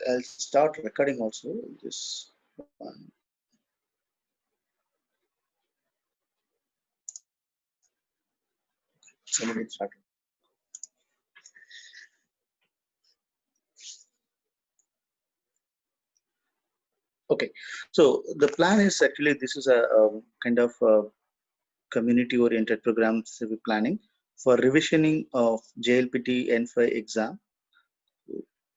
I'll start recording also. This one. Somebody start. Okay, so the plan is actually this is a kind of community-oriented program civic planning for revisioning of JLPT N5 exam.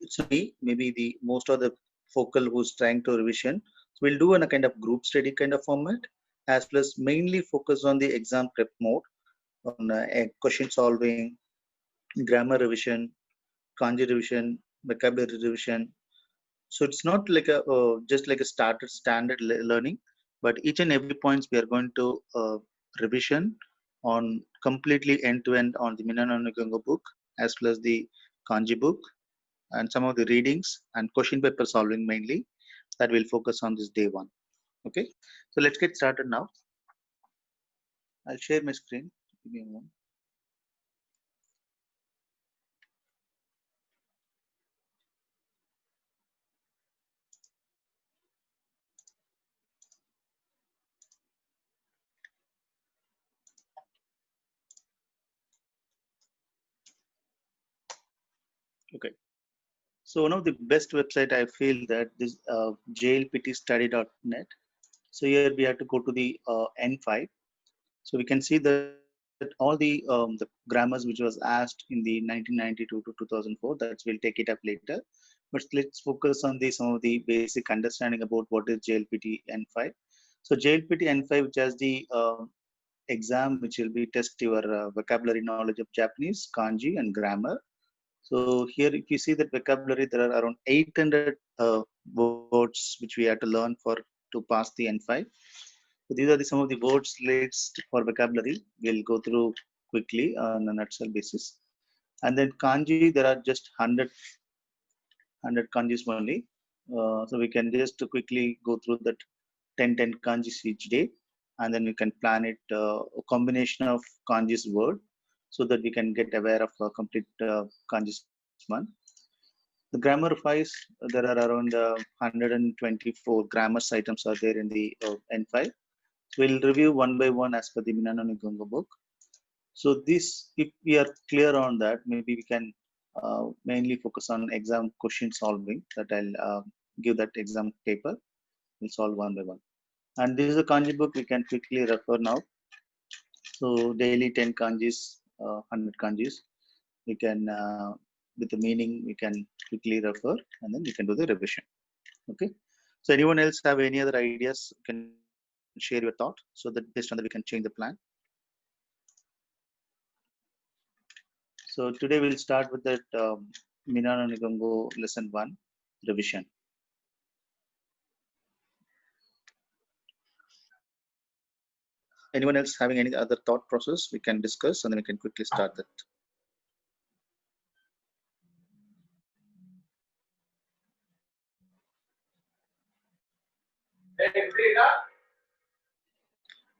It's me, maybe the most of the focal who's trying to revision. So we'll do in a kind of group study kind of format, as well as mainly focus on the exam prep mode, on question solving, grammar revision, kanji revision, vocabulary revision. So it's not like a just like a standard learning, but each and every points we are going to revision on completely end to end on the Minanonigongo book as well as the kanji book and some of the readings and question paper solving mainly that will focus on this day one. Okay, so let's get started now. I'll share my screen. Give me a moment. Okay. So one of the best website I feel that this JLPTstudy.net. So here we have to go to the N5. So we can see that all the grammars which was asked in the 1992 to 2004, that we'll take it up later. But let's focus on the some of the basic understanding about what is JLPT N5. So JLPT N5, which has the exam which will be test your vocabulary knowledge of Japanese, kanji, and grammar. So here, if you see that vocabulary, there are around 800 words which we have to learn to pass the N5. So these are some of the words list for vocabulary. We'll go through quickly on a nutshell basis. And then kanji, there are just 100 kanjis only. So we can just quickly go through that 10 kanjis each day. And then we can plan it a combination of kanjis word so that we can get aware of a complete kanjis month. The grammar wise, there are around 124 grammar items are there in the N5. We'll review one by one as per the Minanonigongo book. So this, if we are clear on that, maybe we can mainly focus on exam question solving. That I'll give that exam paper. We'll solve one by one. And this is a kanji book we can quickly refer now. So daily 10 kanjis, 100 kanjis. We can, with the meaning, we can quickly refer and then we can do the revision. Okay. So anyone else have any other ideas? You can share your thought so that based on that we can change the plan. So today we'll start with that Minanonigongo lesson 1 revision. Anyone else having any other thought process we can discuss and then we can quickly start that.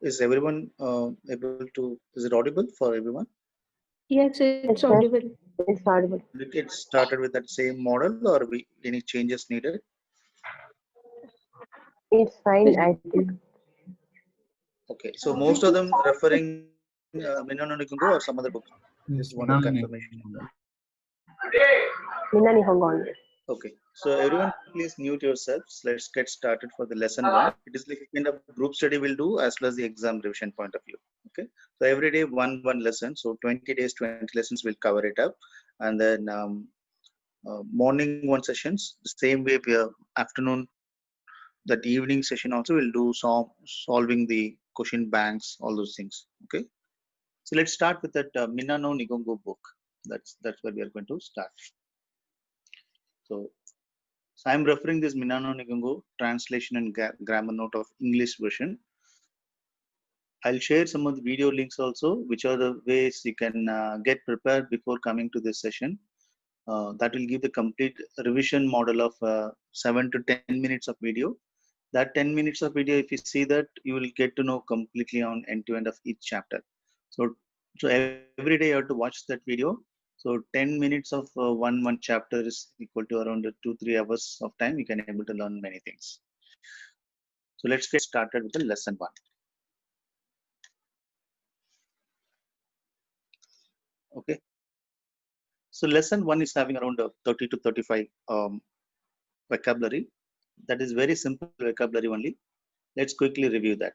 Is everyone able to, is it audible for everyone? Yes, it's audible. It's audible. Should we get started with that same model or any changes needed? It's fine, I think. Okay, so most of them referring Minanonigongo or some other books? Just want a confirmation. Minna Nihongo only. Okay, so everyone please mute yourselves. Let's get started for the lesson 1. It is like a kind of group study we'll do as well as the exam revision point of view. Okay, so every day one lesson. So 20 days, 20 lessons we'll cover it up. And then morning 1 sessions, the same way we afternoon, that evening session also we'll do some solving the question banks, all those things. Okay, so let's start with that Minanonigongo book. That's where we are going to start. So I'm referring this Minanonigongo translation and grammar note of English version. I'll share some of the video links also, which are the ways you can get prepared before coming to this session. That will give the complete revision model of 7 to 10 minutes of video. That 10 minutes of video, if you see that, you will get to know completely on end to end of each chapter. So every day you have to watch that video. So 10 minutes of one chapter is equal to around 2-3 hours of time. You can able to learn many things. So let's get started with the lesson 1. Okay. So lesson 1 is having around 30 to 35 vocabulary. That is very simple vocabulary only. Let's quickly review that.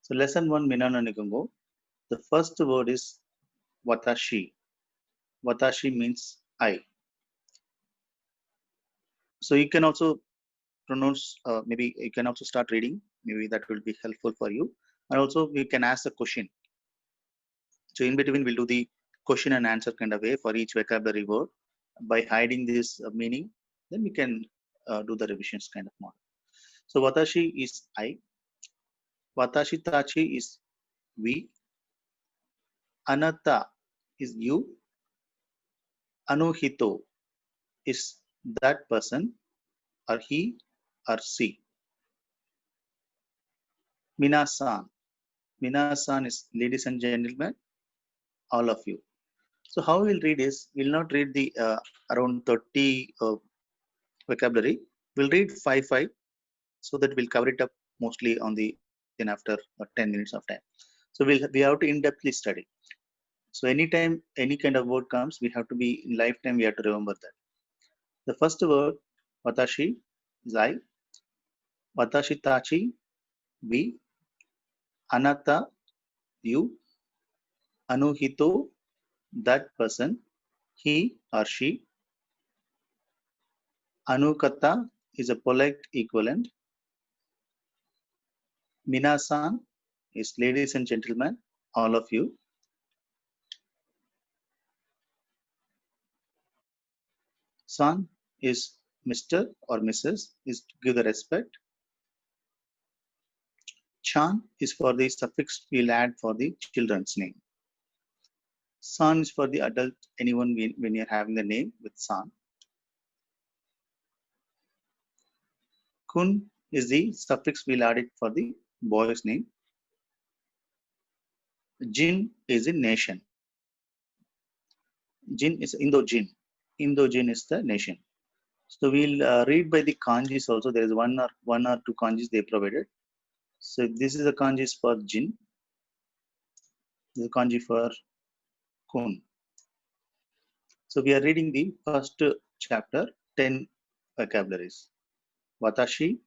So lesson 1, Minano Nigungo. The first word is watashi. Watashi means I. So you can also pronounce, maybe you can also start reading. Maybe that will be helpful for you. And also we can ask a question. So in between we'll do the question and answer kind of way for each vocabulary word. By hiding this meaning, then we can do the revisions kind of model. So watashi is I. Watashi tachi is we. Anata is you. Anuhito is that person or he or she. Minasan. Minasan is ladies and gentlemen, all of you. So how we'll read is, we'll not read the around 30 vocabulary. We'll read 5 so that we'll cover it up mostly on the within after 10 minutes of time. So we have to in-depthly study. So anytime any kind of word comes, we have to be in lifetime. We have to remember that. The first word, watashi, is I. Watashi tachi, we. Anata, you. Anuhito, that person, he or she. Anukata is a polite equivalent. Minasan is ladies and gentlemen, all of you. San is Mr. or Mrs. is to give the respect. Chan is for the suffix we'll add for the children's name. San is for the adult, anyone when you're having the name with San. Kun is the suffix we'll add it for the boy's name. Jin is the nation. Jin is Indo-Jin. Indo-Jin is the nation. So we'll read by the kanjis also. There is one or two kanjis they provided. So this is the kanjis for Jin. This is the kanji for Kun. So we are reading the first chapter, 10 vocabularies. Watashi,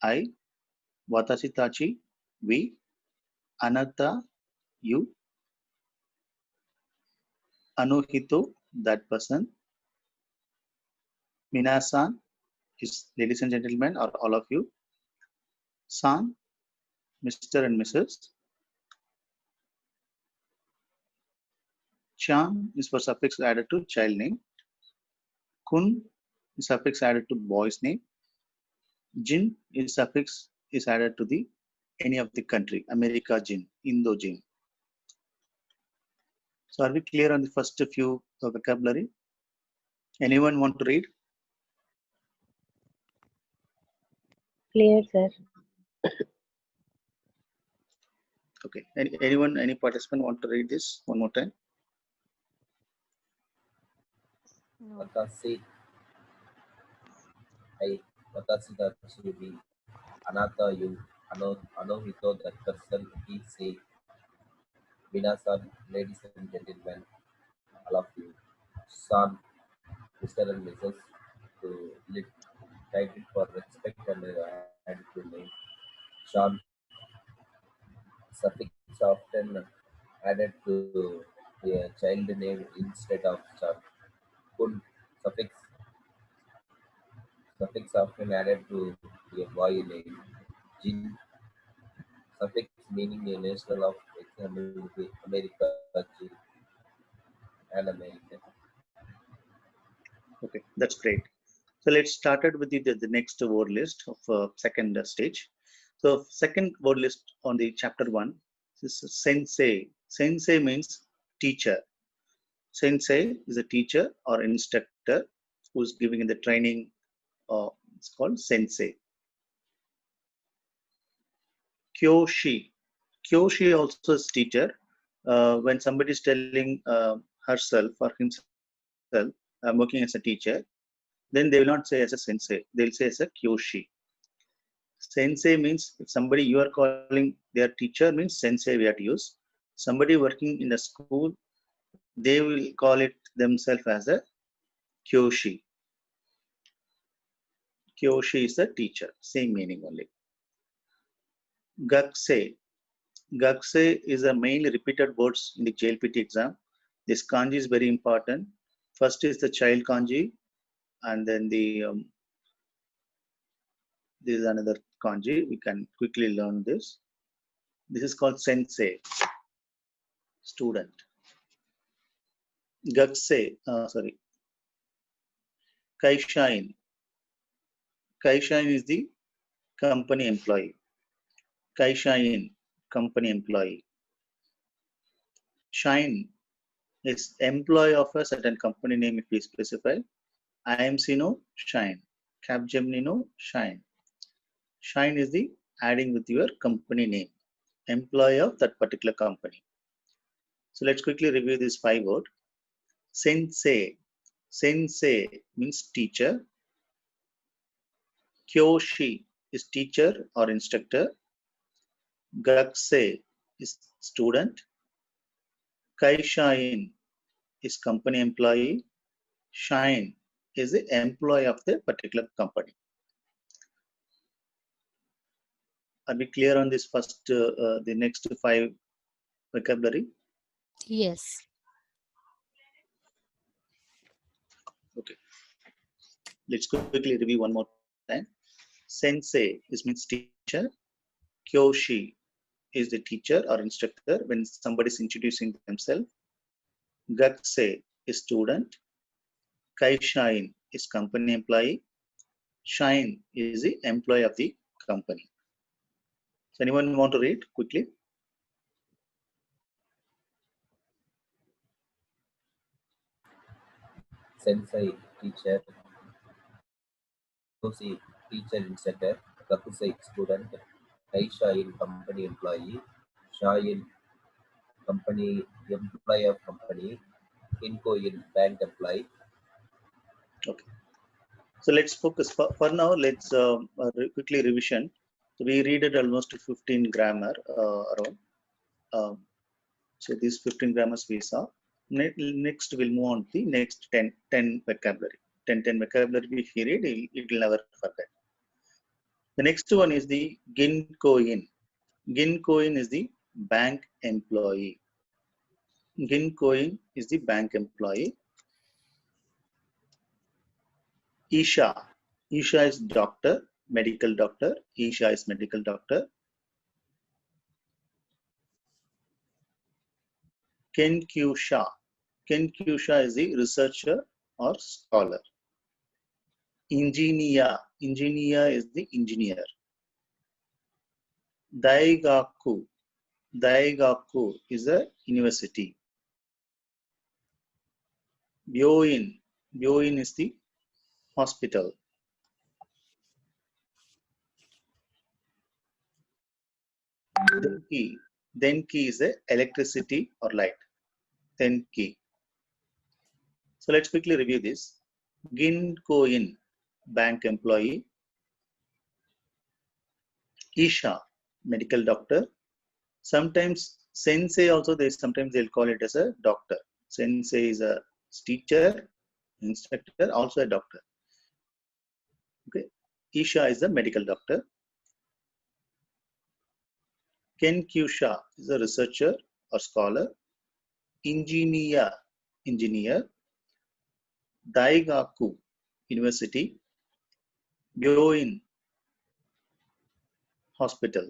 I. Watashi tachi, we. Anata, you. Anuhito, that person. Minasan is ladies and gentlemen or all of you. San, Mr. and Mrs. Chan is for suffix added to child name. Kun is suffix added to boy's name. Jin is suffix is added to the any of the country. America Jin, Indo Jin. So are we clear on the first few vocabulary? Anyone want to read? Clear, sir. Okay. Any participant want to read this one more time? No. Watashi, I, Watashi tachi, we. Anata, you. Anuhito, that person, he, say. Minasan, ladies and gentlemen, all of you. San, Mr. and Mrs. To type it for respect and add to name. Sean, suffix often added to a child name instead of Sean. Kun, suffix suffix often added to a boy name. Jin, suffix meaning a national of example America, Jin, and American. Okay, that's great. So let's started with the next word list of second stage. So second word list on the chapter 1 is sensei. Sensei means teacher. Sensei is a teacher or instructor who's giving the training. It's called sensei. Kyoshi. Kyoshi also is teacher. When somebody is telling herself or himself, I'm working as a teacher, then they will not say as a sensei. They'll say as a Kyoshi. Sensei means if somebody you are calling their teacher means sensei we have to use. Somebody working in the school, they will call it themselves as a Kyoshi. Kyoshi is the teacher, same meaning only. Gakse. Gakse is a mainly repeated words in the JLPT exam. This kanji is very important. First is the child kanji, and then this is another kanji. We can quickly learn this. This is called sensei, student. Gakse, sorry, Kaishain. Kaishain is the company employee. Kaishain, company employee. Shine is employee of a certain company name if we specify. IMC no Shine. Capgemini no Shine. Shine is the adding with your company name, employee of that particular company. So let's quickly review this 5 words. Sensei. Sensei means teacher. Kyoshi is teacher or instructor. Gakse is student. Kaishain is company employee. Shine is the employee of the particular company. Are we clear on this first, the next 5 vocabulary? Yes. Okay. Let's quickly review one more time. Sensei is means teacher. Kyoshi is the teacher or instructor when somebody is introducing themselves. Gakse is student. Kaishain is company employee. Shine is the employee of the company. So anyone want to read quickly? Sensei, teacher. Kyoshi, teacher instructor. Kakusei, student. Kaisha in company employee. Shah in company employee of company. Inco in bank employee. Okay. So let's focus for now. Let's quickly revision. So we read it almost 15 grammar around. Um, so these 15 grammars we saw. Next we'll move on to the next 10 vocabulary. 10 vocabulary if you read, it will never forget. The next one is the Ginkoin. Ginkoin is the bank employee. Ginkoin is the bank employee. Isha. Isha is doctor, medical doctor. Isha is medical doctor. Kenkyusha. Kenkyusha is the researcher or scholar. Engineer. Engineer is the engineer. Daigaku. Daigaku is a university. Byoin. Byoin is the hospital. Denki. Denki is a electricity or light. Denki. So let's quickly review this. Ginkoin, bank employee. Isha, medical doctor. Sometimes sensei also sometimes they'll call it as a doctor. Sensei is a teacher, instructor, also a doctor. Okay. Isha is a medical doctor. Kenkyusha is a researcher or scholar. Engineer, engineer. Daigaku, university. Byoin, hospital.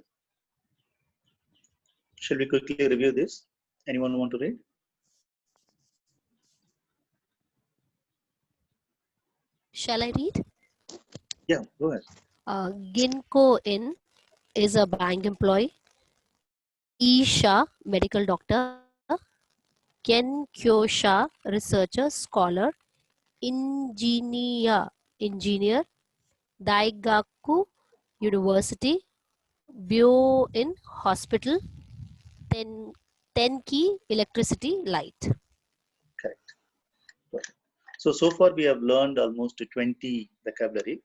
Shall we quickly review this? Anyone want to read? Shall I read? Yeah, go ahead. Ginko In is a bank employee. Isha, medical doctor. Ken Kyosha, researcher, scholar. Engineer, engineer. Daigaku, university. Bio in hospital. Ten, Tenki electricity light. Correct. Perfect. So far we have learned almost 20 vocabulary.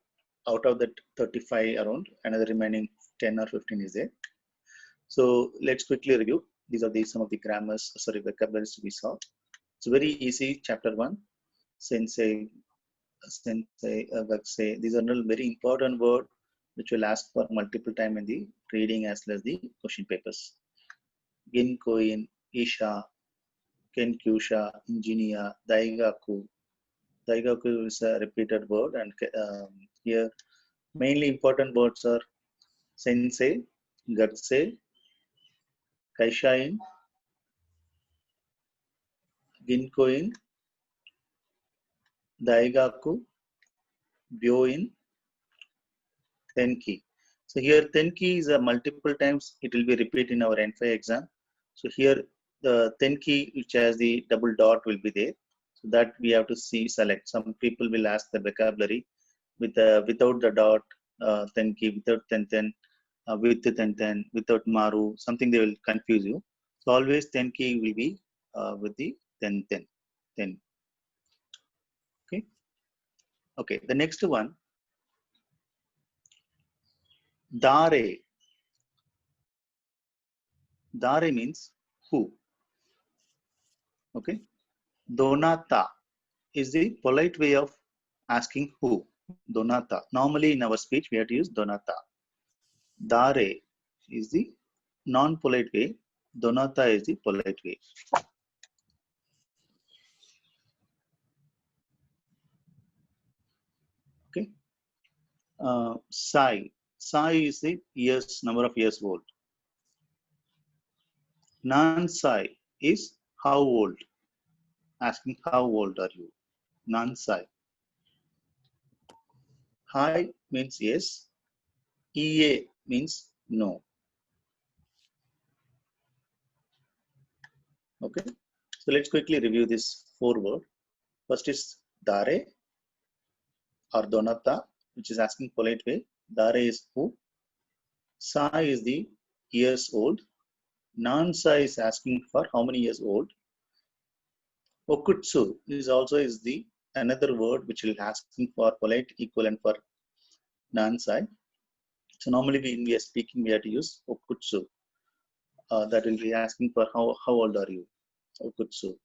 Out of that 35 around, another remaining 10 or 15 is there. So let's quickly review. These are some of the vocabularies we saw. It's very easy. Chapter 1, sensei, say. These are all very important words which will ask for multiple time in the reading as well as the question papers. Gin Koin, Isha, Ken Kyusha, Engineer, Daigaku. Daigaku is a repeated word, and here mainly important words are sensei, gatse, kaishain, ginkoin, daigaku, byoin, tenki. So here tenki is a multiple times it will be repeated in our N5 exam. So here the tenki which has the double dot will be there. So that we have to see select. Some people will ask the vocabulary without the dot, tenki, without tenten, with tenten, without maru, something they will confuse you. So always tenki will be with the ten. Okay. Okay. The next one, dare. Dare means who. Okay. Donata is the polite way of asking who. Donata. Normally in our speech we have to use donata. Dare is the non-polite way. Donata is the polite way. Okay. Sai. Sai is the years, number of years old. Nan-sai is how old. Asking how old are you. Nan-sai. Hi means yes. EA means no. Okay. So let's quickly review this four word. First is dare or donata, which is asking polite way. Dare is who. Sai is the years old. Nan-sai is asking for how many years old. Okutsu is also the another word which will asking for polite equivalent for Nan-sai. So normally when we are speaking, we have to use okutsu. That will be asking for how old are you? Okutsu.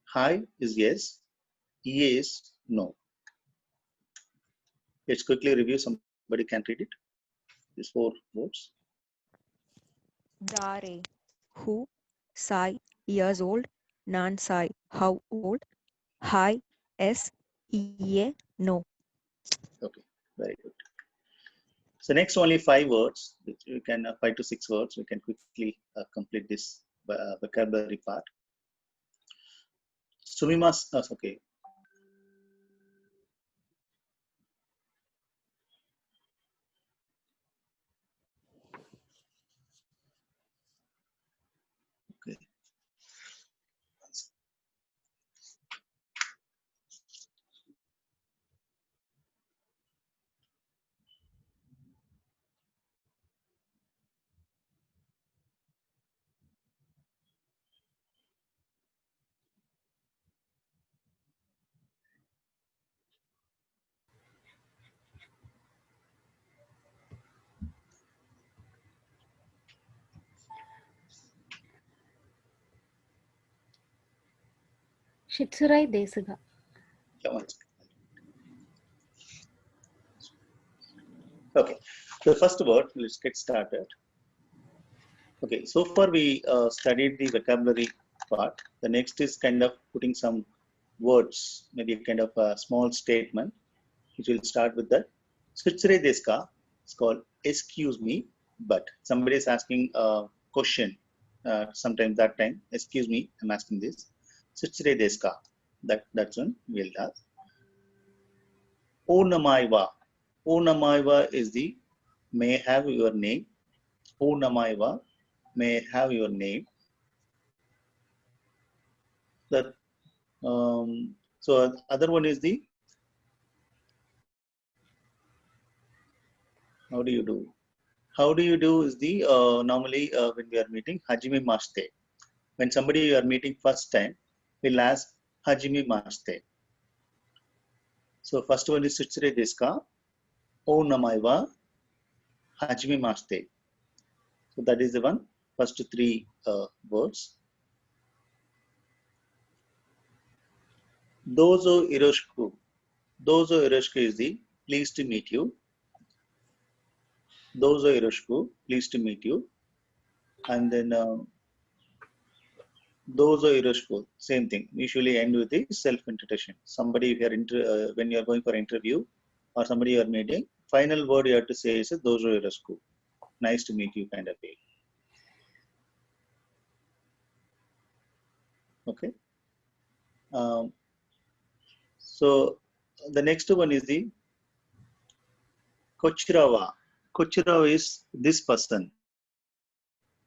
Hi is yes. EA is no. Let's quickly review. Somebody can read it. These four words. Dare, who, Sai, years old, Nan Sai, how old, Hi, S, E, A, no. Okay, very good. So next only 5 words, which we can 5 to 6 words. We can quickly complete this vocabulary part. Sumimas, okay. Okay. Shitsurai Desuga. Yeah, one second. Okay. The first word, let's get started. Okay, so far we studied the vocabulary part. The next is kind of putting some words, maybe a kind of a small statement, which will start with the Sutsure deska. It's called excuse me, but somebody is asking a question. Sometime that time, excuse me, I'm asking this. Sutsure deska. That's one we'll ask. Onamaiwa. Onamaiwa is the may I have your name. Onamaiwa, may I have your name. That so other one is the How do you do? How do you do is the normally when we are meeting Hajime Maste. When somebody you are meeting first time, we'll ask Hajime Maste. So first one is Sutsure desu ka? O namae wa Hajime Maste. So that is the one. First three words. Dozo iroshiku. Dozo iroshiku is the pleased to meet you. Dozo iroshiku, pleased to meet you. And then Dozo iroshiku, same thing. Usually end with the self-introduction. Somebody, if you are when you are going for interview or somebody you are meeting, final word you have to say is Dozo iroshiku. Nice to meet you, kind of way. Okay. So the next one is the Kochirawa. Kochirawa is this person.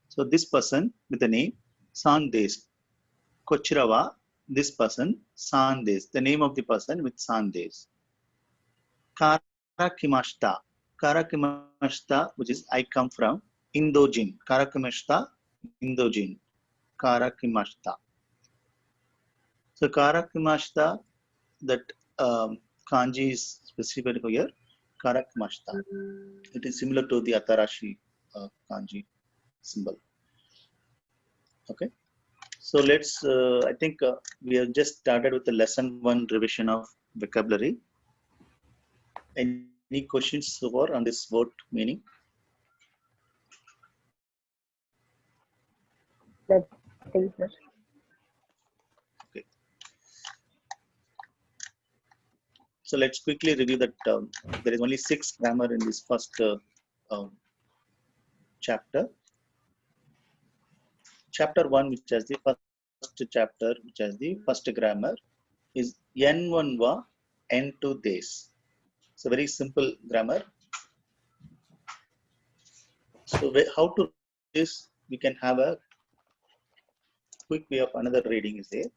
So this person with the name Sandes. Kochirawa, this person Sandes. The name of the person with Sandes. Karakimashita. Karakimashita, which is I come from Indojin. Karakimashita, Indojin. Karakimashita. So Karakimashita, that kanji is specified here. Karakimashita. It is similar to the Atarashi kanji symbol. Okay. So let's, I think we have just started with the lesson 1 revision of vocabulary. Any questions so far on this word meaning? Nothing, sir. Okay. So let's quickly review that there is only 6 grammar in this first chapter. Chapter 1, which has the first chapter, which has the first grammar, is N1 va N2 days. It's a very simple grammar. So how to read this? We can have a quick way of another reading is there.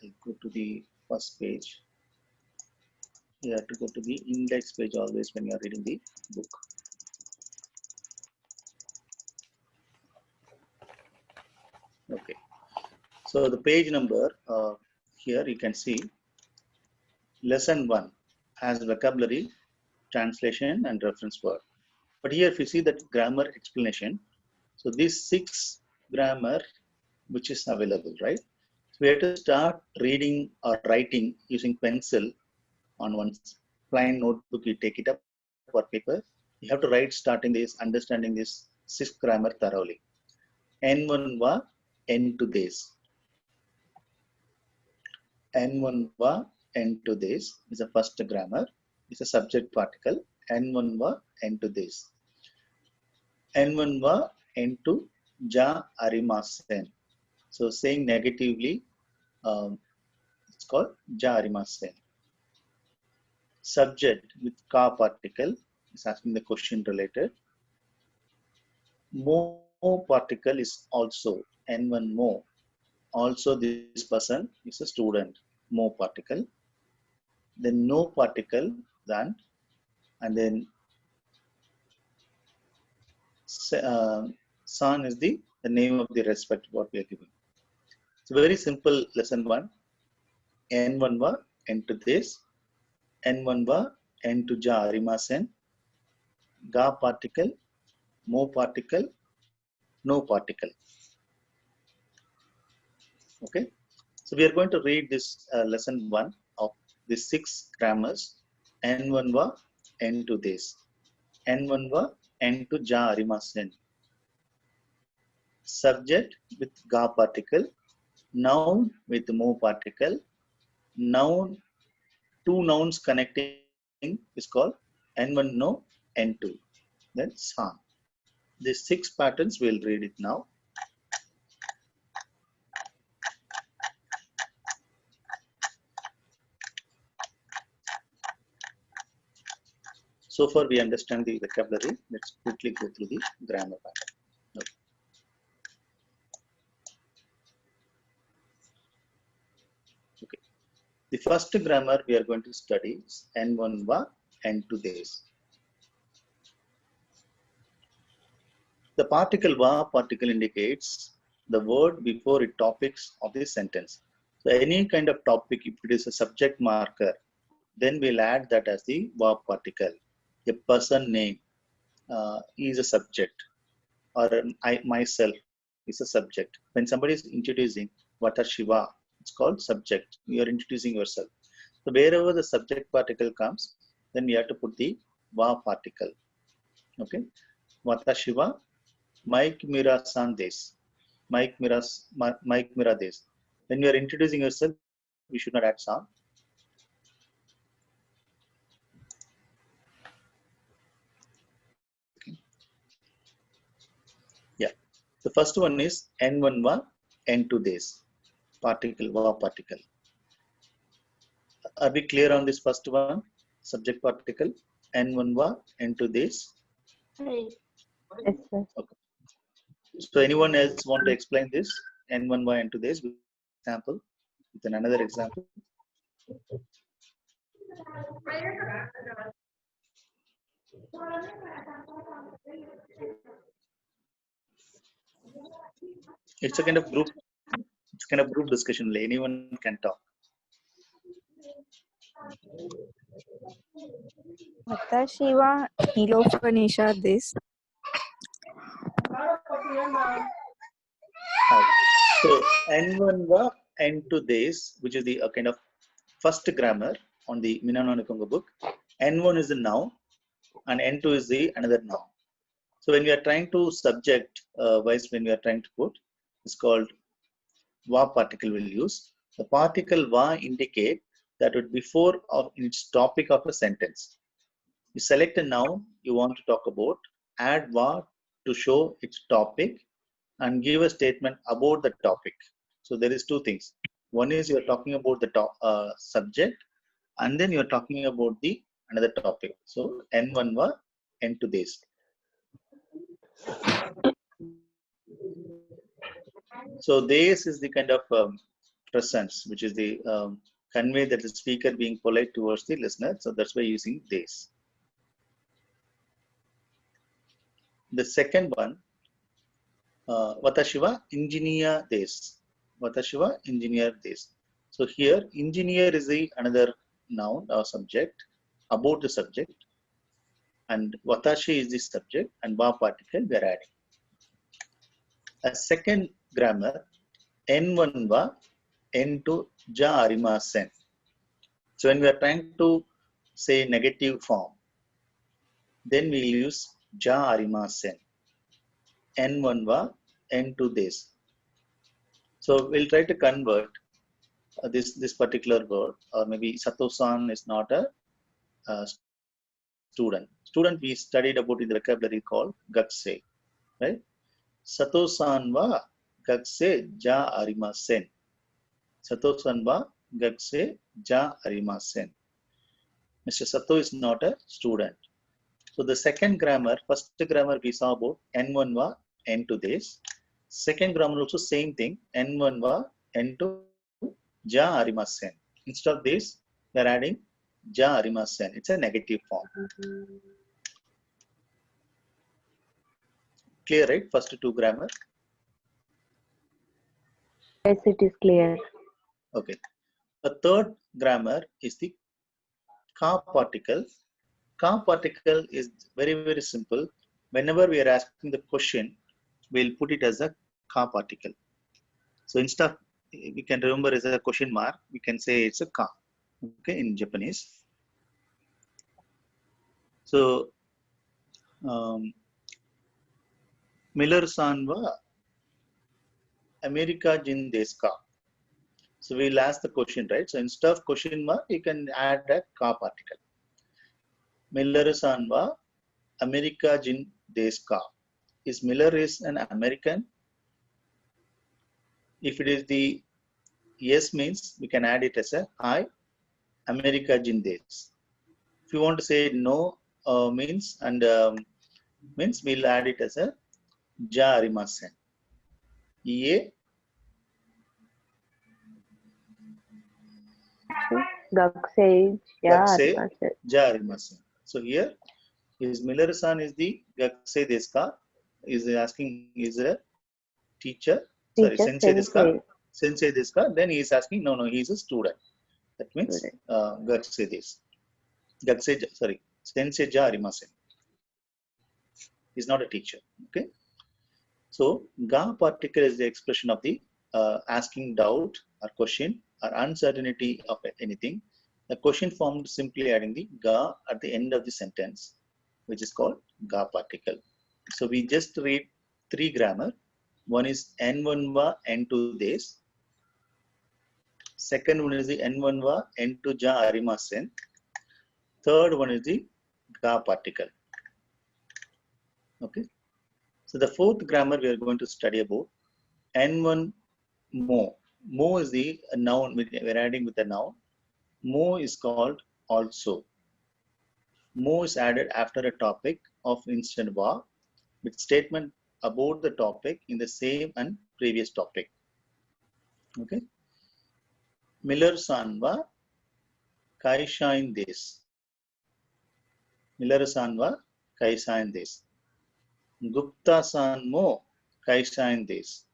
I'll go to the first page. You have to go to the index page always when you are reading the book. Okay. So the page number here you can see lesson 1 has vocabulary, translation and reference word. But here if you see that grammar explanation, so these 6 grammar which is available, right? So we have to start reading or writing using pencil on one plain notebook. You take it up or paper. You have to write starting this, understanding this 6 grammar thoroughly. N1 va N2 days. N1 va N2 days is the first grammar. It's a subject particle. N1 va N2 days. N1 va N2 ja arimasen. So saying negatively, it's called ja arimasen. Subject with ka particle is asking the question related. Mo particle is also N1 mo. Also this person is a student. Mo particle. Then no particle than, and then san is the name of the respect what we are giving. It's very simple lesson 1. N1 va N2 this. N1 va N2 ja arimasen. Ga particle, mo particle, no particle. Okay. So we are going to read this lesson 1 of the 6 grammars. N1 va N2 this. N1 va N2 ja arimasen. Subject with ga particle. Noun with mo particle. Noun, 2 nouns connecting is called N1 no, N2. Then san. These 6 patterns we'll read it now. So far we understand the vocabulary. Let's quickly go through the grammar pattern. Okay. Okay. The first grammar we are going to study is N1 va N2 days. The particle va particle indicates the word before it topics of the sentence. So any kind of topic, if it is a subject marker, then we'll add that as the va particle. A person name is a subject, or I myself is a subject. When somebody is introducing Vata Shiva, it's called subject. You are introducing yourself. So wherever the subject particle comes, then we have to put the va particle. Okay, Vata Shiva, Mike Mira Sandes, Mike Mira Des. When you are introducing yourself, you should not add sound. Yeah. The first one is N1 va, N2 days. Particle va particle. Are we clear on this first one? Subject particle N1 va, N2 days. Yes, sir. Okay. So anyone else want to explain this N1 va, N2 days with example, with another example? It's a kind of group. It's kind of group discussion. Anyone can talk. Watashi wa Nilofanisha this. Right. So N1 va, N2 days, which is the kind of first grammar on the Minanonikonga book. N1 is the noun, and N2 is the another noun. So when we are trying to subject wise, when we are trying to put, it's called va particle will use. The particle va indicate that would before of its topic of a sentence. You select a noun you want to talk about, add va to show its topic, and give a statement about the topic. So there is two things. One is you are talking about the subject, and then you are talking about the another topic. So N1 va, N2 days. So this is the kind of presence, which is the convey that the speaker being polite towards the listener. So that's why using this. The second one, Watashiva engineer this. Watashiva engineer this. So here engineer is the another noun or subject about the subject, and Watashi is the subject, and va particle we are adding. A second grammar, N1 va, N2 ja arima sen. So when we are trying to say negative form, then we use ja arima sen. N1 va, N2 this. So we'll try to convert this particular word, or maybe Sato-san is not a student. Student we studied about in the vocabulary called gakse, right? Sato-san wa gakse ja arima sen. Sato-san wa gakse ja arima sen. Mr. Sato is not a student. So the second grammar, first grammar we saw about N1 va, N2 this. Second grammar also same thing, N1 va, N2 ja arima sen. Instead of this, we are adding ja arima sen. It's a negative form. Clear, right? First two grammar. Yes, it is clear. Okay. The third grammar is the ka particle. Ka particle is very, very simple. Whenever we are asking the question, we'll put it as a ka particle. So instead of, we can remember as a question mark, we can say it's a ka, okay, in Japanese. So Miller-san wa America jin desu ka. So we'll ask the question, right? So instead of question mark, you can add a ka particle. Miller-san wa America jin desu ka. Is Miller is an American? If it is the yes means, we can add it as a I America jin desu. If you want to say no means, and means we'll add it as a ja arimasen. Ie Gakse ja gakse arimasen. ja arimasen. So here is Miller-san is the gakse desu ka. is asking, is a teacher? Sorry, Teacher, sensei desu ka? sensei, Sensei desu ka? Then he is asking, no, he is a student. That means student. gakusei desu. Gakusei, sorry, sensei ja arimasen. Is not a teacher. Okay. So ga particle is the expression of the asking doubt or question or uncertainty of anything. The question formed simply adding the ga at the end of the sentence, which is called ga particle. So we just read three grammar. One is N1 va N2 des. Second one is the N1 va N2 ja arimasen. Third one is the ga particle. Okay. So the fourth grammar we are going to study about N1 mo. Mo is the noun, we're adding with the noun. Mo is called also. Mo is added after a topic of instant va with statement about the topic in the same and previous topic. Okay. Miller san wa kaishain des. Miller san wa kaishain des. Gupta san mo kaishain des.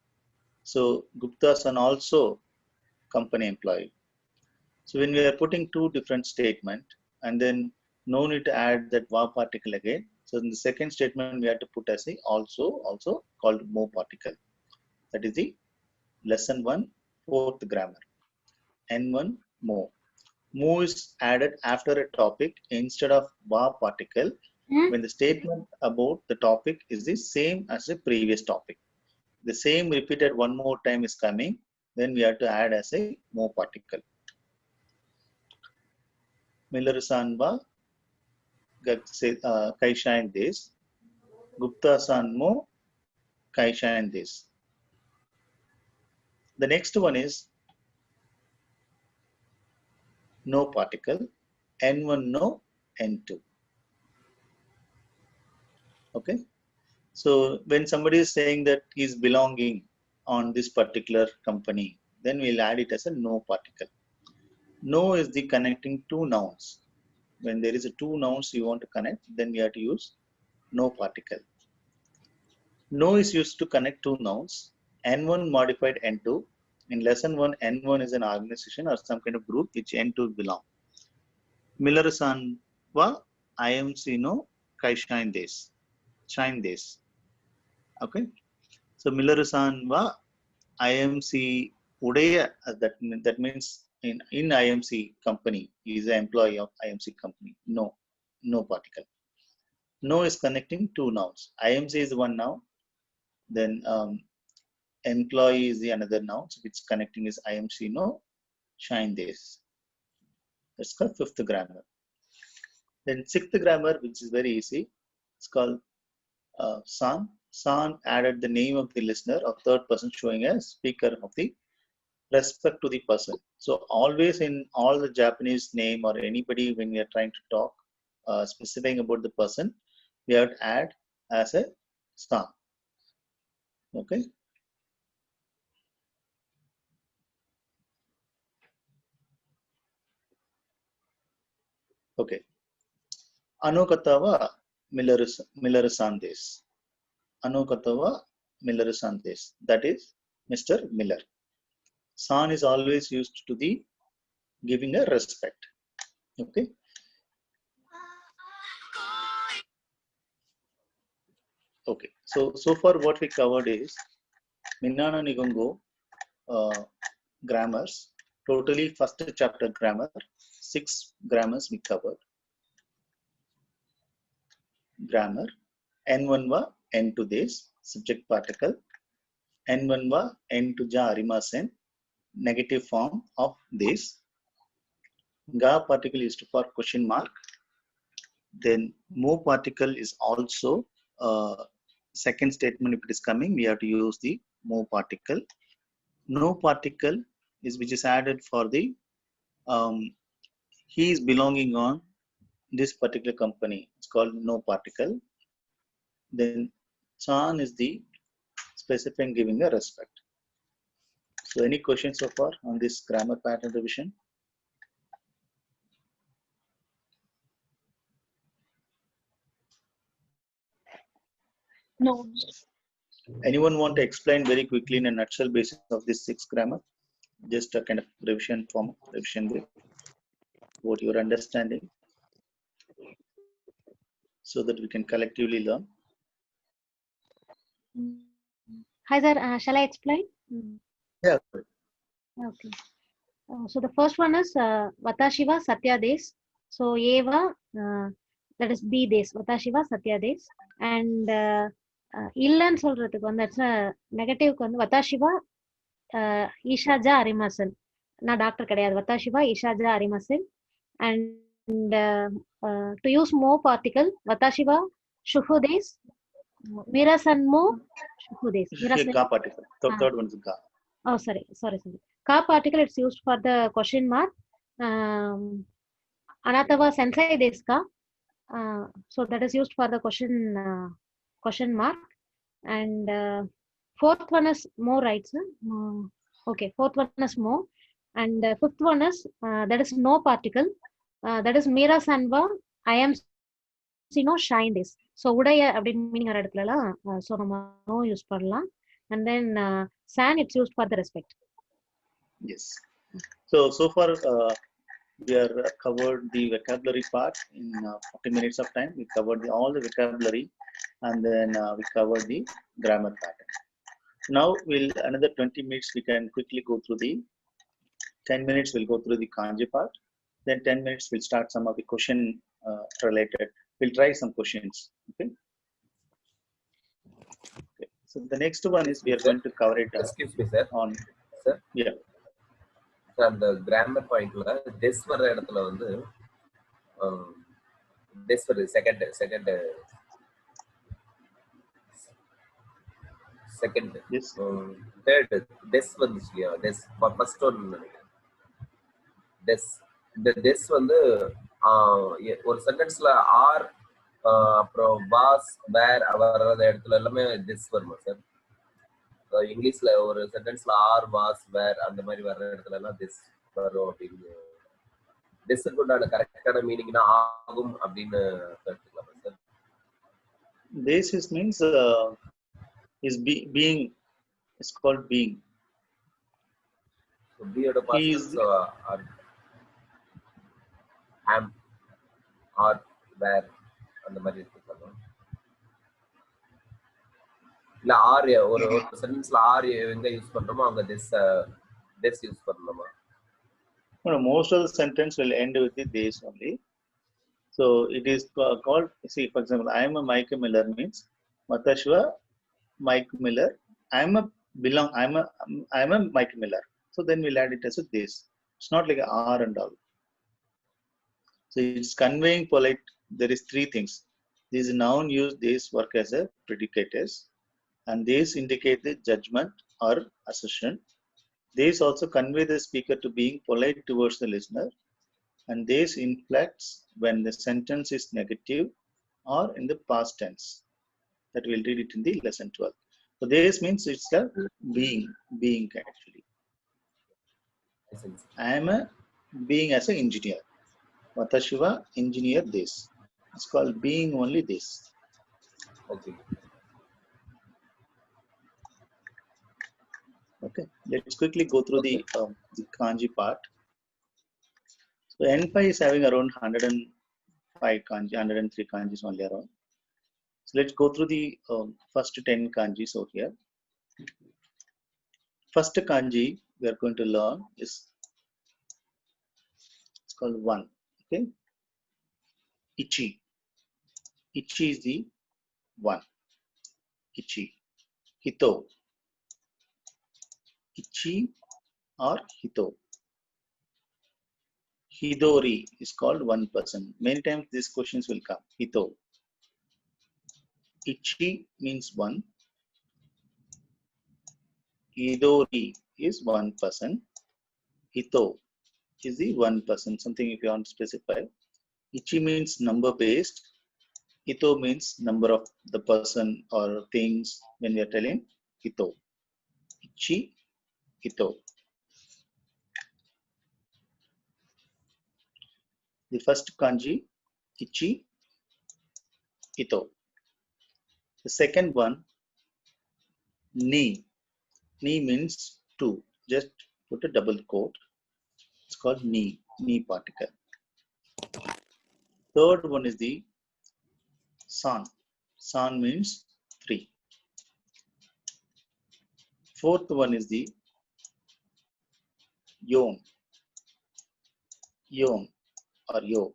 So Gupta san also company employee. So when we are putting two different statement and then no need to add that va particle again. So in the second statement we have to put as a also called mo particle. That is the lesson 1 fourth grammar. N1 mo. Mo is added after a topic instead of va particle when the statement about the topic is the same as the previous topic. The same repeated one more time is coming, then we have to add as a mo particle. Miller san wa kaishain des. Gupta san mo kaishain des. The next one is no particle. N1 no, N2. Okay. So when somebody is saying that he is belonging on this particular company, then we'll add it as a no particle. No is the connecting two nouns. When there is a two nouns you want to connect, then we have to use no particle. No is used to connect two nouns. N1 modified N2. In lesson 1, N1 is an organization or some kind of group which N2 belong. Miller san wa IMC no kaishain des. Shine des. Okay. So Miller san wa IMC udaya, that means in IMC company, he is an employee of IMC company. No, no particle. No is connecting two nouns. IMC is one noun, then employee is the another noun, so which connecting is IMC no shine days. That's called fifth grammar. Then sixth grammar, which is very easy, it's called san. San added the name of the listener of third person showing a speaker of the respect to the person. So always in all the Japanese name or anybody when we are trying to talk specifying about the person, we have to add as a san. Okay. Okay. Anokatawa Miller Sandes. Anokatawa Miller Sandes. That is Mr. Miller. San is always used to the giving a respect. Okay. Okay. So far what we covered is Minana Nigongo grammars. Totally first chapter grammar, 6 grammars we covered. Grammar. N1 va N2 des, subject particle. N1 va N2 ja arimasen, negative form of this. Ga particle is for question mark. Then mo particle is also second statement if it is coming, we have to use the mo particle. No particle is which is added for the he is belonging on this particular company. It's called no particle. Then Chan is the specifying giving a respect. So any questions so far on this grammar pattern revision? No. Anyone want to explain very quickly in a nutshell basis of this 6 grammar? Just a kind of revision form, revision way, what your understanding, so that we can collectively learn. Hi, sir. Shall I explain? Yeah. Okay. So the first one is Vatashiva Satya Des. So Eva, that is B Des. Vatashiva Satya Des. And இல்லன்னு சொல்றதுக்கு வந்து that's a நெகட்டிவ்க்கு வந்து வத்தாஷிவா ஈஷாஜா அரிமாசன். நான் doctor கிடையாது. வத்தாஷிவா ஈஷாஜா அரிமாசன். And to use mo particle, Vatashiva Shuhudes, Mirasanmo Shuhudes. Ka particle. Third one is ka. Oh, sorry. Ka particle, it's used for the question mark. Anatava sensei desu ka? So that is used for the question mark. And fourth one is more, right, sir? Okay, fourth one is more. And fifth one is that is no particle. That is Mira Sanva, I am Sino shine this. So உடைய அப்படின்னு meaning வர இடத்துலலாம் so நம்ம no use பண்ணலாம். And then san, it's used for the respect. Yes. So far we are covered the vocabulary part in 40 minutes of time. We covered all the vocabulary, and then we covered the grammar pattern. Now we'll another 20 minutes we can quickly go through the 10 minutes we'll go through the kanji part. Then 10 minutes we'll start some of the question related. We'll try some questions. Okay. So the next one is we are going to cover it Excuse me, sir. on. Sir? Yeah. So, அந்த grammar பாயிண்ட்ல this வர இடத்துல வந்து this வர second Yes. Third this வந்துச்சு இல்லையா, this first one நினைக்கிறேன். this வந்து ஒரு சென்டென்ஸ்ல ஆர் அப்புறம் வாஸ் வேர் வர்ற இடத்துல எல்லாமே this வருமா சார்? இங்கிலீஷ்ல ஒரு சென்டென்ஸ்ல ஆர் வாஸ் வேர் அந்த மாதிரி வர்ற இடத்துல எல்லாம் this வரும் அப்படின்னு திஸ்க்கு உண்டான கரெக்டான மீனிங்னா ஆகும் அப்படின்னு எடுத்துக்கலாமா sir? This is means is being. It's called being. So beயோட past are am or where அந்த மாதிரி எடுத்துக்கலாமா? இல்ல ஆர் ஒரு சென்டென்ஸ்ல ஆர் எங்க யூஸ் பண்றோமோ அங்க this யூஸ் பண்ணலாமா? No, most of the sentence will end with the this only. So it is called, see, for example, I am a Mike Miller means Matashwa Mike Miller. I am a Mike Miller. So then we'll add it as a this. It's not like a R and all. So it's conveying polite. There is three things. This noun use this work as a predicators, and this indicate the judgment or assertion. This also convey the speaker to being polite towards the listener, and this inflects when the sentence is negative or in the past tense. That we'll read it in the lesson 12. So this means it's the being actually. I am a being as an engineer. Vatashiva engineer this. It's called being only this. Okay. Okay, let's quickly go through the kanji part. So N5 is having around 105 kanji, 103 kanjis only around. So let's go through the first 10 kanjis over here. First kanji we are going to learn is, it's called one. Okay, ichi. Ichi is the one. Ichi. Hito. Ichi or hito. Hidori is called one person. Many times these questions will come. Hito. Ichi means one. Hidori is one person. Hito is the one person. Something if you want to specify. Ichi means number based. Hito means number of the person or things when we are telling hito. Ichi, hito. The first kanji, ichi, hito. The second one, knee. Knee means two. Just put a double quote. It's called knee particle. Third one is the san. San means 3. Fourth one is the yon. Yon or yo.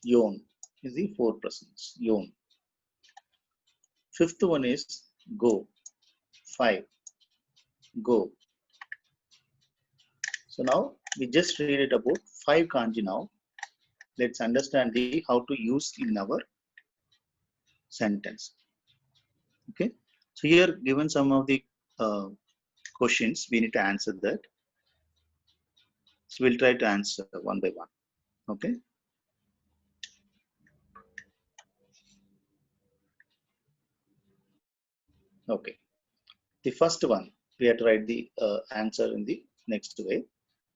Yon is the 4 persons. Yon. Fifth one is go. 5. Go. So now we just read it about 5 kanji now. Let's understand the how to use in our sentence. Okay. So here given some of the questions, we need to answer that. So we'll try to answer one by one. Okay. Okay. The first one, we have to write the answer in the next way.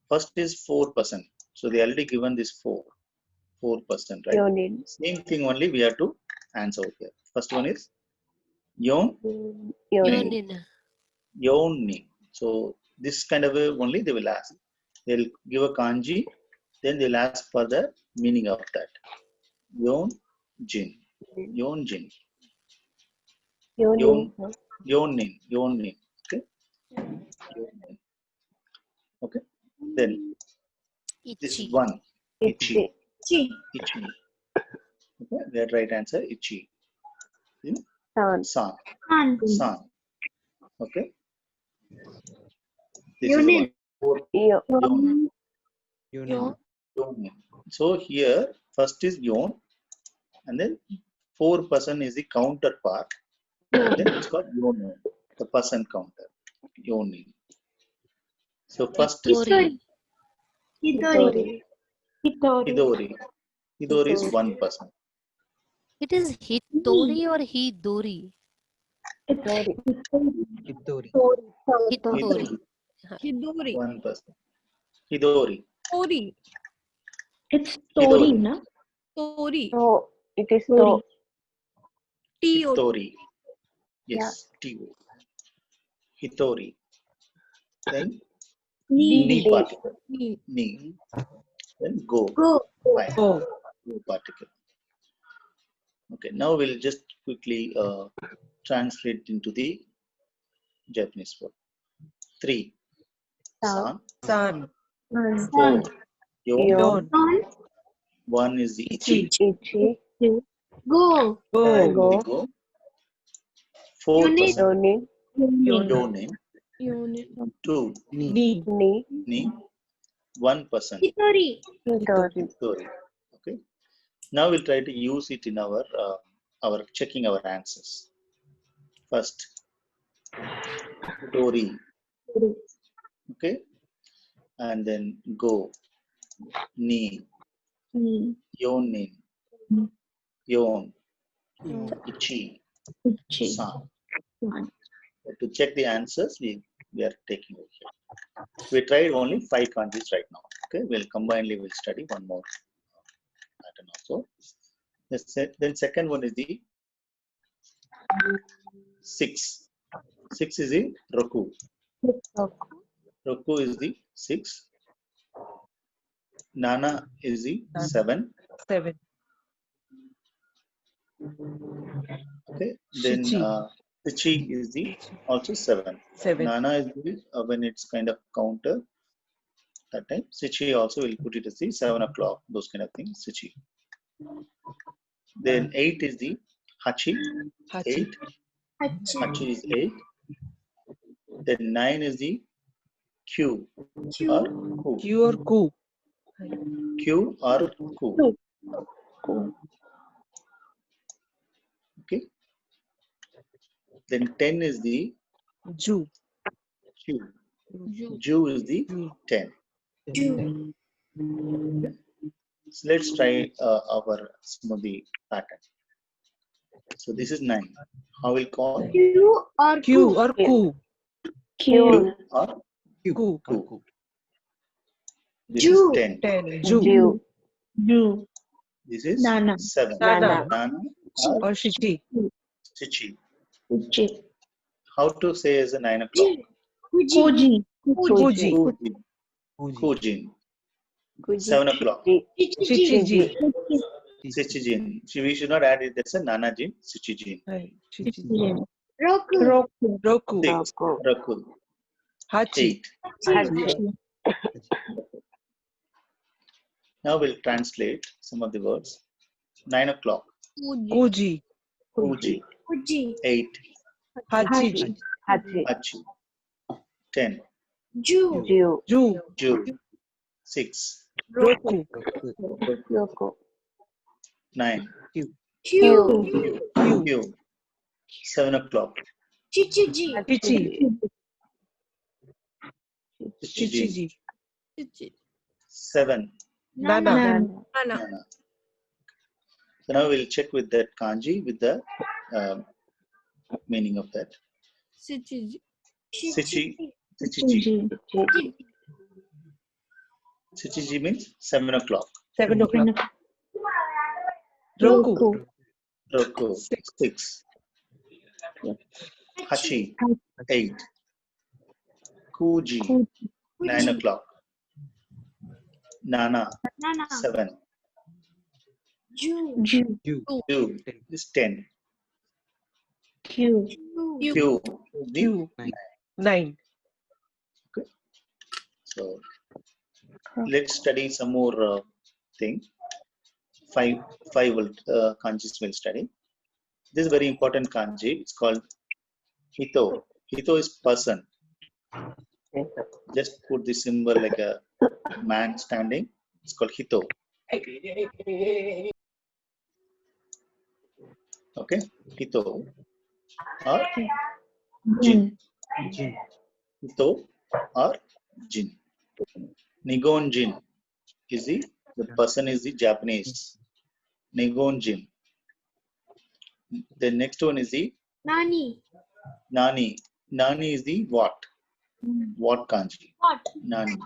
First is 4%. So they already given this 4%, right? Yonin. Same thing only we have to answer over here. First one is yon. Yonin. Yonin. So this kind of way only they will ask. They'll give a kanji, then they'll ask for the meaning of that. Yon jin. Yon jin. Yonin. Yonin. Yonin. Okay. Yonin. Okay. Then this Ichi. one. Ichi. Ichi. Ichi. Okay. That right answer. Ichi. San. San. San. Okay. This Yonin. is one. Yonin. Yonin. So here first is yon, and then 4% is the counterpart. Then it's called yonin, the person counter. Yonin. So first is Hitori. Hitori. Hidori. Hidori is 1%. It is Hitori or Hidori? Hitori. Hitori. Hitori. Hidori. 1%. Hidori. Tori. It's Tori, Hidori. na? Tori. So it is so. T-O. Hitori. Yes. T-O. Hitori. Then knee particle. Ni. Knee. Then go. Go. Fine. Oh. Go particle. Okay. Now we'll just quickly translate into the Japanese word. 3. San. San. 4. Yon. Yon. 1 is the ichi. Ichi. Go. Go. Go. Go. 4%. Yonin. Yonin. Yonin. 2. Ni. Ni. Ni. 1%. Hitori. Hitori. Story. Okay. Now we'll try to use it in our checking our answers. First, Hitori. Okay. And then go. Ni. Yonin. Yon. Ichi. San. To check the answers, we are taking over here. We tried only 5 kanjis right now. Okay, we'll combinedly we'll study one more pattern also. Then second one is the 6. 6 is the roku. Roku is the 6. Nana is the 7. 7. Okay. Then Sichi is the also 7. 7. Nana is the when it's kind of counter. That time Sichi also will put it as the 7 o'clock. Those kind of things. Sichi. Then 8 is the Hachi. Hachi. 8. Hachi is 8. Then 9 is the Q or Ku. Q or Ku. Q or Ku. Okay. Then 10 is the Ju. Q. Ju is the 10. So let's try our smoothie pattern. So this is 9. How will call? Q or Q or Ku. Q or Ku. Ku. This is 10. 10. Ju. Ju. This is Nana. 7. Nana. Nana or Shichi. Chichi. Uchi. How to say as a 9 o'clock? Koji. Kuji. Kujin. Uji. Kujin. Kuji. 7 o'clock. Chichiji. Sichijin. We should not add it. That's a Nanajin. Sichijin. Chichiji. Roku. Roku. 6. Roku. Rakul. Hachi. 8. Hachi. Now we'll translate some of the words. 9 o'clock. Kuji. Kuji. Uji. 8. Hachi. Hachi. Hachi. 10. Ju. Ju. Ju. Ju. 6. Roku. Yoko. 9. Q. Q. Q. 7 o'clock. Chichiji. Chichi. Chichiji. Chichiji. 7. Nana. Nana. So now we'll check with that kanji with the meaning of that. Chichiji. Sichi. Sichiji. Sichiji means 7 o'clock. 7 o'clock. Roku. Roku. 6. Hachi. 8. Kuji. 9 o'clock. Nana. 7. Ju. Ju is 10. Q. Q. Q. 9. So let's study some more thing. Five kanjis will study. This is very important kanji. It's called hito. Hito is person. Just put the symbol like a man standing. It's called hito. Okay, hito or jin. Hito or jin. Nigonjin is the person is the Japanese. Nigonjin. The next one is the Nani. Nani. Nani is the what? What kanji? What? Nani.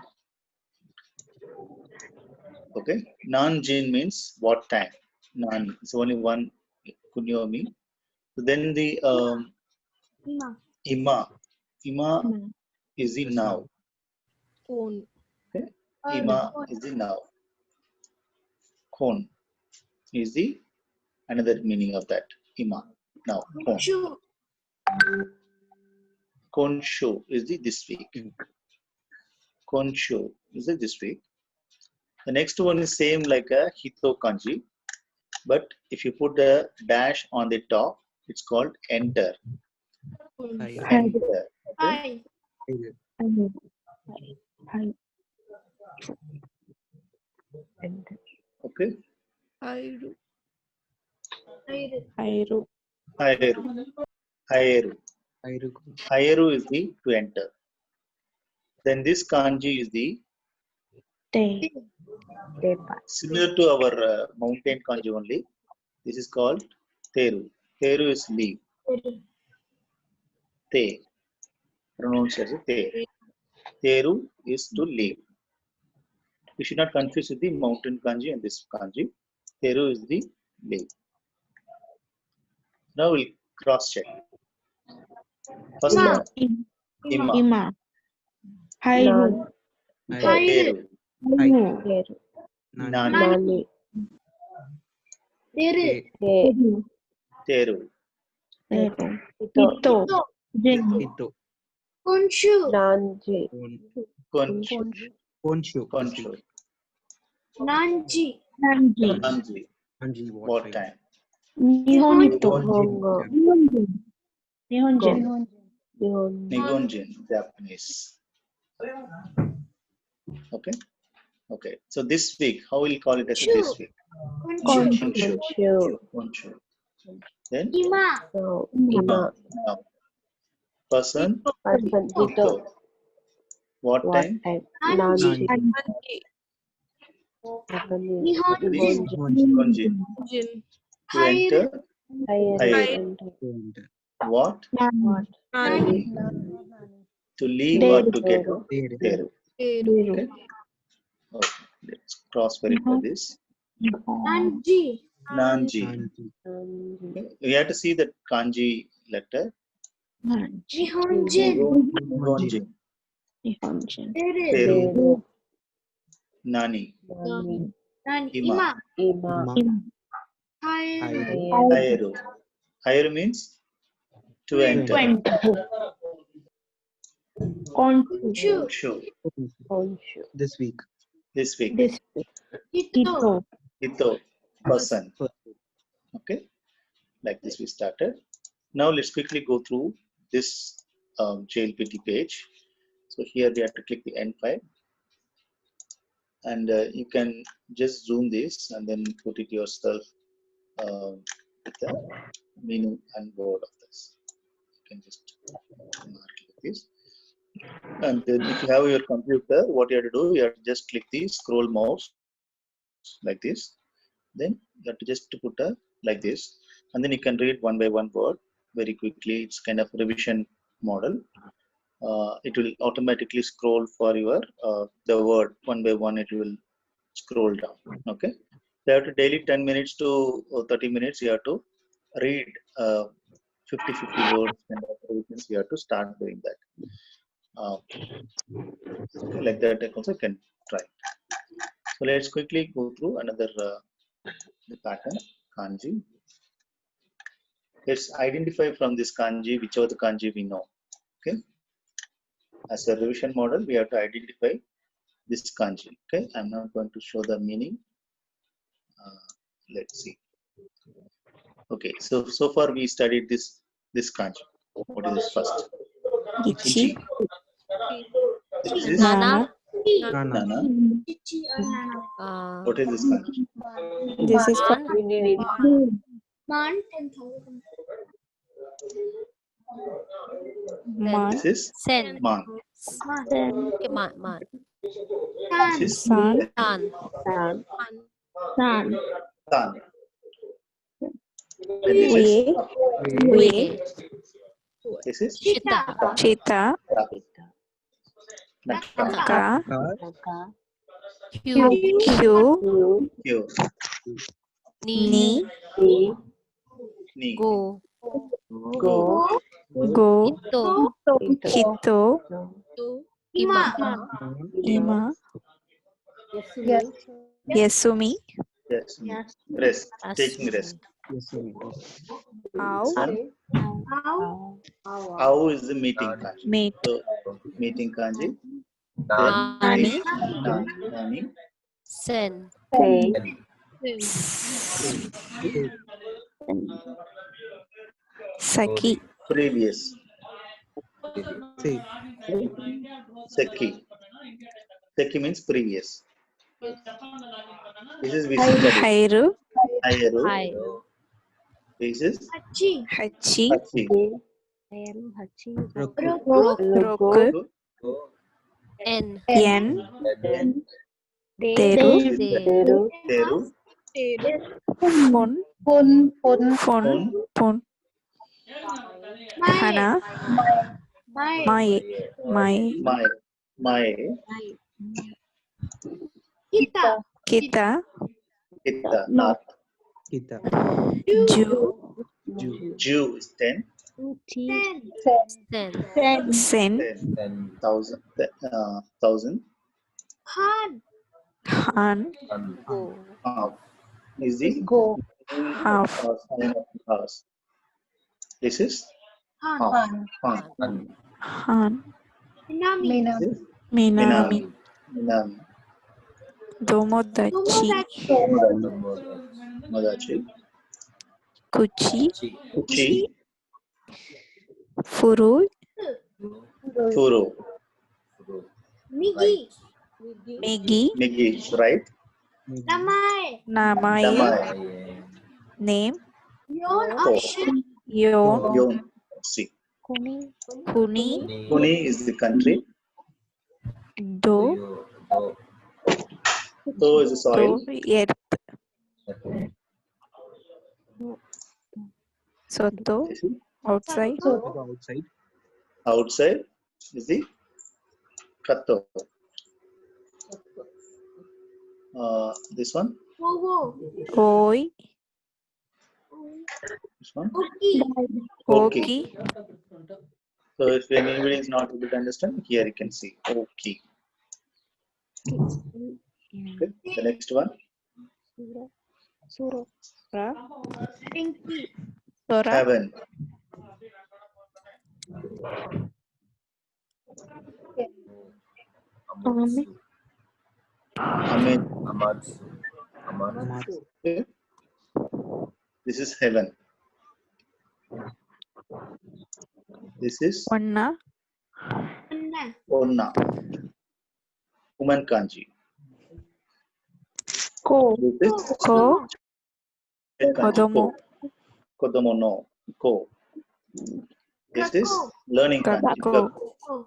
Okay. Nanjin means what time? Nani. It's only one kunyomi. So then the Ima. Ima. Ima is the now. Phone. Okay. Ima is the now. Kon is the another meaning of that. Ima. Now. Kon. Chu. Konsho is the this week. Konsho is the this week. The next one is same like a hito kanji, but if you put a dash on the top, it's called enter. Enter. Hi. Okay. Hairu. Hairu. Haeru. Haeru. Haeru is the to enter. Then this kanji is the Day. similar to our mountain kanji only. This is called teru. Teru is leave. Te. Pronounced as a te. Teru is to leave. You should not confuse with the mountain kanji and this kanji. Teru is the leave. Now we'll cross check. First Ima. Ima. Ima. Hairu. Teru. Nani. Nani. Teru. Teru. Hito. Hito. Konshu. Nanji. Konshu. Konshu. Konshu. Nanji. Nanji. What time? Nihonito. Hongo. Nihonjin. Nigonjin, Japanese. Okay. Okay. So this week, how will you call it as a this week? Konshu. Chu. Konshu. Then Ima. So, Ima. now, person Person. Hito. Hito. What What time? time? Nanji. Nanji. Nihonjin. Nigonjin. Jin. To enter Hairu. what? What? Nani. To leave or to get Teru. Teru. Eru. Okay. Okay. Let's cross verify this. Kanji. Nanji. Okay. We have to see the kanji letter. Nihonjin. Gonjin. Nihonjin. Peru. Peru. Nani. Nani. Ima. Ima. Hairu. Hairu means to enter. Konshu. Shu. This week. This week. Hito. Ito. Person. Okay. Like this we started. Now let's quickly go through this JLPT page. So here we have to click the N5. And you can just zoom this and then put it yourself with the meaning and word of this. You can just mark it like this. And then if you have your computer, what you have to do, you have to just click the scroll mouse like this. Then you have to just put a like this. And then you can read one by one word very quickly. It's kind of revision model. It will automatically scroll for your the word one by one. It will scroll down. Okay. You have to daily 10 minutes to 30 minutes. You have to read 50 words kind of revisions. You have to start doing that. Okay, like that also can try. So let's quickly go through another the pattern kanji. Let's identify from this kanji whichever the kanji we know. Okay. As a revision model, we have to identify this kanji. Okay. I'm not going to show the meaning. Let's see. Okay. So far we studied this kanji. What is this first? Ichi. This is Nana. Nana. Uh, What is this kanji? This is for Man 10,000. man. This is Sen. man. Okay, man. This is San. San. San. tan. And this is We. this is Shita. Chita. naka. Ka. Q. Q. Q. Ni. Ni. Go. Go. Go. Ito. Hito. Ima. Ima. Yasumi. Yes. Rest. Taking rest. Ow. Son. How is the meeting kanji? Meet. So meeting kanji. Nani. Nani. Sen. Saki. Previous. Say. Seki. Seki means previous. This is we studied. Hairu. Hairu. Hi. This is Hachi. Hachi. Roku. Roku. N. Yen. Teru. Teru. Pun. Pun. Pun. Hana. Mai. My. Kita. Kita. Not. Kita. Ju. Jew is 10. Sen. Sen. 10,000. Han. Go. Half is the Half. sign of the house. This is half. Han. This is Minami. Minami. Domodachi. Modachi. Kuchi. Uchi. Furu. Furo. Megi. Migi. Right. Namae. Damai. Name. Ko. Yon. Yon. See. Kuni. Kuni is the country. Do. So is the soil. Earth. Soto. This is Outside. Outside. outside is the Kato. This one Oi. This one. Oki. Okay. So if anybody is not able to understand, here you can see. Okay. Okay. The next one. Sura. Heaven. Amatsu. Amen. Amatsu. Amatsu. Okay. This is heaven. This is Onna. Onna. Woman kanji. Ko. This is Ko. child kanji. Kodomo. Ko. Kodomo no. Ko. This is learning kanji. Gakko. Gakko.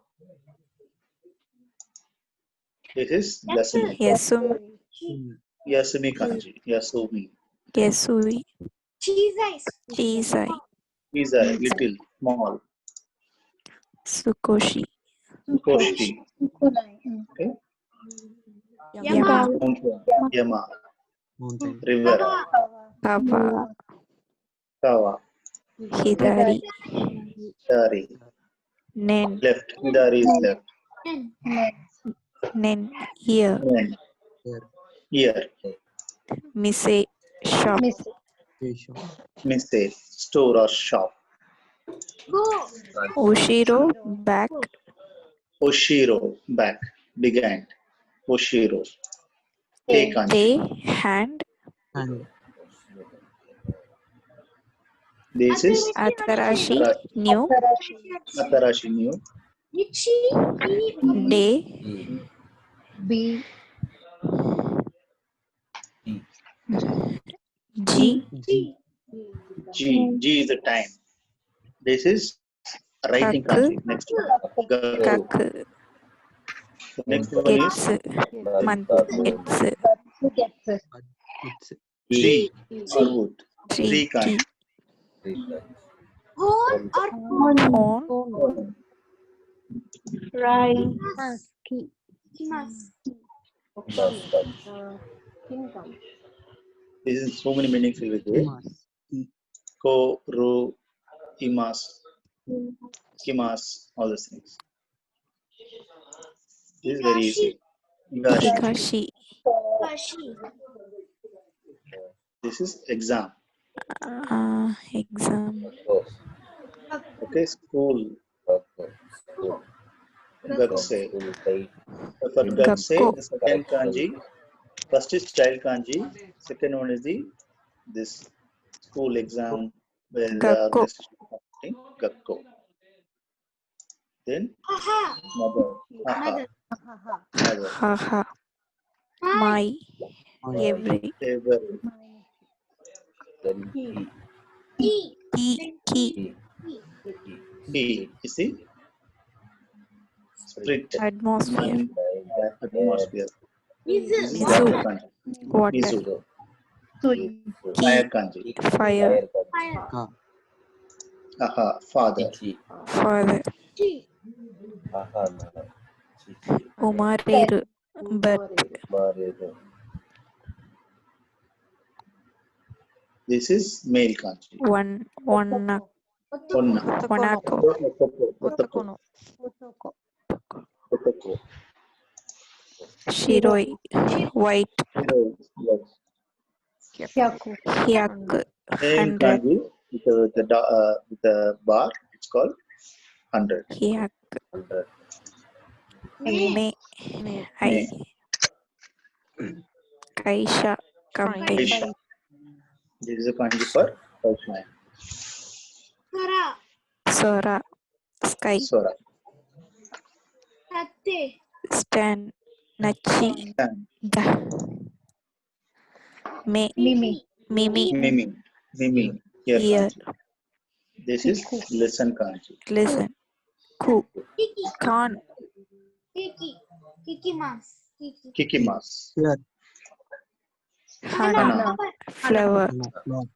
This is Yasumi. Yasumi. Yasumi kanji. Yasumi. Yasui. Chisai. These are little, small. Sukoshi. Koshi. Okay. Yama. Mountain. Yama. Mountain. River. Kawa. Kawa. Hidari. Dari. Nen. Left. Hidari is left. Nen. Ear. Nen. Here. Mise. Shop. Station. Mise. Store or shop. Ushiro. Back. Oshiro. Back. Big hand. Oshiro. Te kanji. Te. Hand. And This is Atarashi. New. Atarashi new. Day. E. G. G. G. G is the time. This is writing kanji. Kaku. Next one. Gakko. Kaku. The next one is Getsu. Month. Getsu. It's tree or wood. Tree. Tree kanji. On. This is so many meanings will be there. Imas. Ko, ru, imas, kimas, all those things. This is very easy. Higashi. Higashi. This is exam. Exam. Okay, school. Gakse. For Gakse, Gakko. the second kanji. First is child kanji. Second one is this school exam where the Gakko. organization is happening. Gakko. Then mother. Aha. Mother. Haha. My. Every. Ever. Key. He. You see? Spirit. Atmosphere. Atmosphere. This is Mizu. water kanji. Water. Mizu. Key. Fire kanji. Fire. Ka. Aha. Father. Father. Umareru. Birth. This is male kanji. One. Onna. Onako. Otoko. Otoko. Shiroi. White. Hyaku. Hyaku. Male 100. kanji with the bar. It's called 100. Hyaku. Me. I. Me. Kaisha. Company. Aisha. This is a kanji for Kaisha. Sora. Sky. Sora. Stan. Nachi. Stand. Da. Me. Mimi. Mimi. Mimi. Here Ear. kanji. This is lesson kanji. Listen. Ku. Corn. Kikimas. Here. Hana. Hana. Flower. No.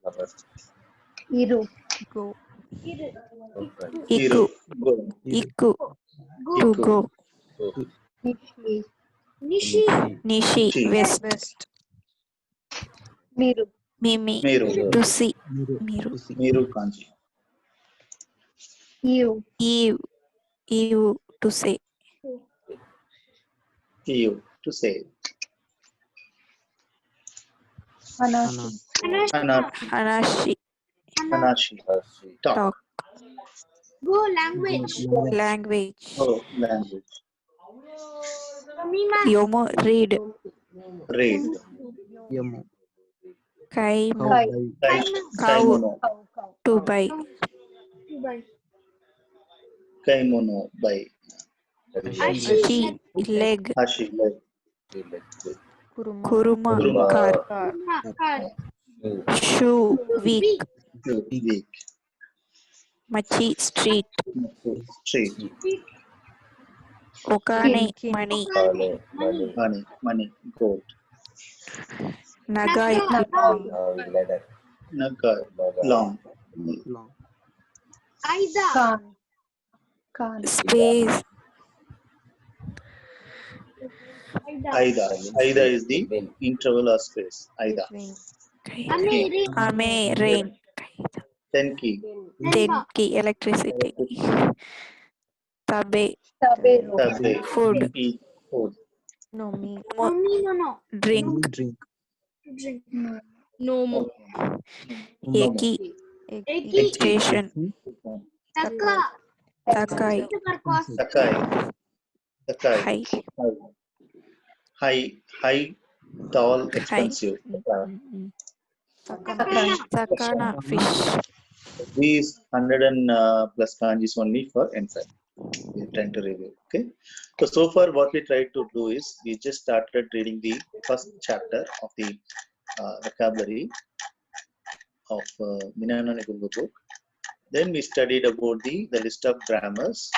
Iru. Go. Hero. Iku. Go. Iku. To Iku. go. Nishi. Nishi. She. West. Miru. Mimi. Meru. Miru. To see. Miru. Miru. To see. Meru kanji. Ew. Eve. Eve. To say. Ew. To say. Anashi. Anarchy. Hanashi. Anashi. Hershey. Talk. Talk. Go Go language. language. Language. Oh, language. Yomo. Read. Read. Yamo. Kaimo. Cow by. Cow. Kaimono. To buy. Kaimono by. Ashi. Ashi. Leg. Hashi. Leg. Kuruma. Kuruma. Kuruma. Car. Card. Shoe. Week. Week. Machi. Street. Street. Okane. Kin. Money. Money. Money. Money. Money. Gold. Nagai. Long. Leather. Naga. Naga. Long. Long. Khan. Khan. Space. Aida. Aida is the Between. interval or space. Aida. Between. Ame. Rain. Tenki. Denki. Electricity. Tabe. Taberu. Tabe. Food. Eat. Food. No, me. Drink. Only drink. No more. No Eki. Egg. Station. Taka. Takai. Takai. Takai. High. High. High. Tall. High. Expensive. Sakana. Sakana. Fish. These 100 and plus kanjis only for N5. We are trying to review. Okay. So far, what we tried to do is we just started reading the first chapter of the vocabulary of Minana Negungu book. Then we studied about the list of grammars.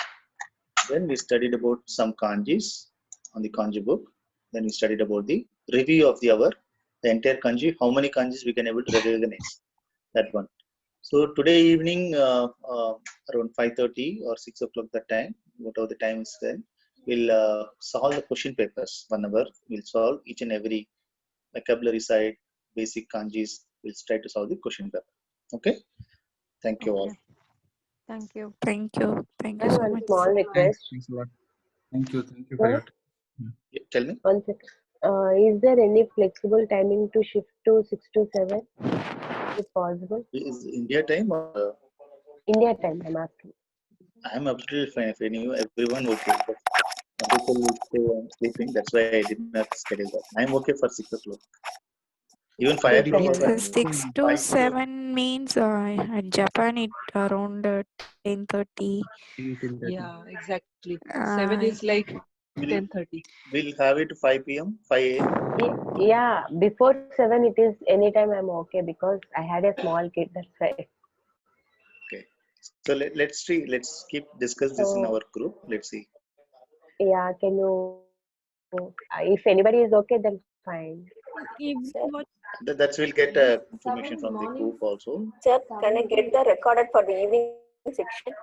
Then we studied about some kanjis on the kanji book. Then we studied about the review of the entire kanji. How many kanjis we can able to recognize, that one. So today evening around 5:30 or 6 o'clock that time, whatever the time is then, we'll solve the question papers. 1 hour we'll solve each and every vocabulary side, basic kanjis. We'll try to solve the question paper. Okay. Thank you all. Okay. Thank you. Thank you. Thank you And so one much. small Thanks. request. Thanks a lot. Thank you for Sir, your time. Yeah, tell me. one sec. Is there any flexible timing to shift to 6 to 7? If possible? Is India time or India time, I'm asking. I'm absolutely fine. If everyone okay. But some people will say I'm sleeping. That's why I did not schedule that. I'm okay for 6 o'clock. Even 5 6 o'clock also. 7. 6 to 7 means at Japan it around 10:30. 10:30. Yeah, exactly. 7 Uh, is like We'll, 10:30. we'll have it 5 p.m., 5 a.m. Yeah, before 7 it is anytime I'm okay because I had a small kid, that's why. Okay. So let's see. Let's keep discuss this in So, our group. Let's see. yeah, can you, if anybody is okay, then fine. Evening what? That will get information from the group also. Sir, can I get the recorded for the evening section?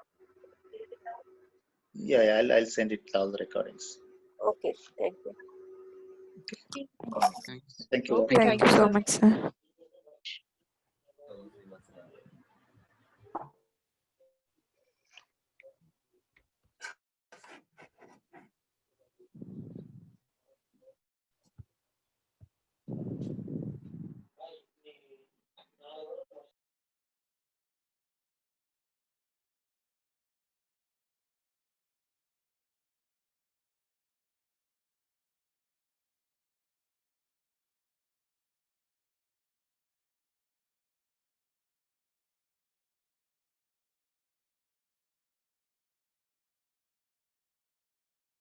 Yeah, I'll send it all the recordings. Okay, thank you. Thanks. Thank you. Okay, thank you so much, sir.